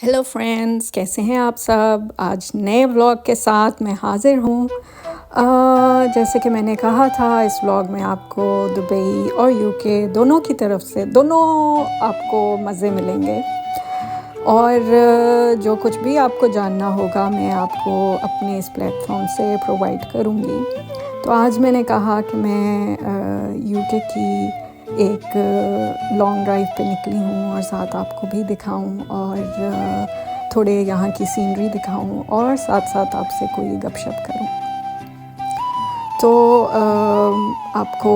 Hello friends, कैसे हैं आप सब। आज नए व्लॉग के साथ मैं हाज़िर हूँ। जैसे कि मैंने कहा था, इस व्लॉग में आपको दुबई और यूके दोनों की तरफ से आपको मज़े मिलेंगे। और जो कुछ भी आपको जानना होगा मैं आपको अपने इस प्लेटफॉर्म से प्रोवाइड करूँगी। तो आज मैंने कहा कि मैं यूके की एक लॉन्ग ड्राइव पे निकली हूँ और साथ आपको भी दिखाऊँ और थोड़े यहाँ की सीनरी दिखाऊँ और साथ साथ आपसे कोई गपशप करूँ। तो आपको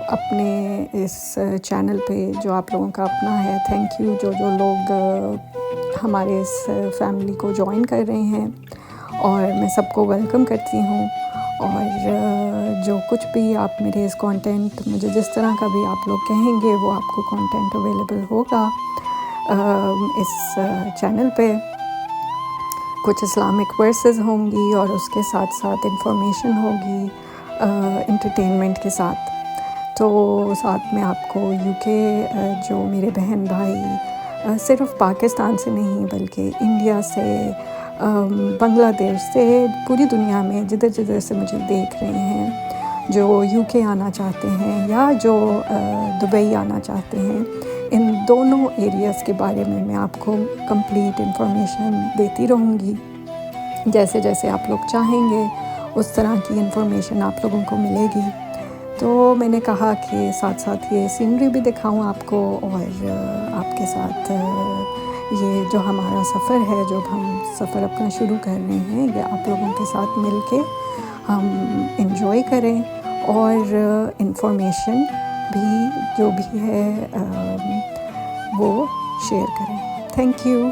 अपने इस चैनल पे जो आप लोगों का अपना है, थैंक यू जो लोग हमारे इस फैमिली को ज्वाइन कर रहे हैं और मैं सबको वेलकम करती हूँ। और जो कुछ भी आप मेरे इस कंटेंट, मुझे जिस तरह का भी आप लोग कहेंगे वो आपको कंटेंट अवेलेबल होगा इस चैनल पे। कुछ इस्लामिक वर्सेस होंगी और उसके साथ साथ इंफॉर्मेशन होगी इंटरटेनमेंट के साथ। तो साथ में आपको यूके जो मेरे बहन भाई सिर्फ पाकिस्तान से नहीं बल्कि इंडिया से, बांग्लादेश से, पूरी दुनिया में जिधर जिधर से मुझे देख रहे हैं, जो यूके आना चाहते हैं या जो दुबई आना चाहते हैं, इन दोनों एरियाज़ के बारे में मैं आपको कंप्लीट इन्फॉर्मेशन देती रहूँगी। जैसे जैसे आप लोग चाहेंगे उस तरह की इन्फॉर्मेशन आप लोगों को मिलेगी। तो मैंने कहा कि साथ साथ ये सीनरी भी दिखाऊं आपको और आपके साथ ये जो हमारा सफ़र है, जो हम सफ़र अपना शुरू कर रहे हैं, ये आप लोगों के साथ मिलके हम इंजॉय करें और इन्फॉर्मेशन भी जो भी है वो शेयर करें। Thank you.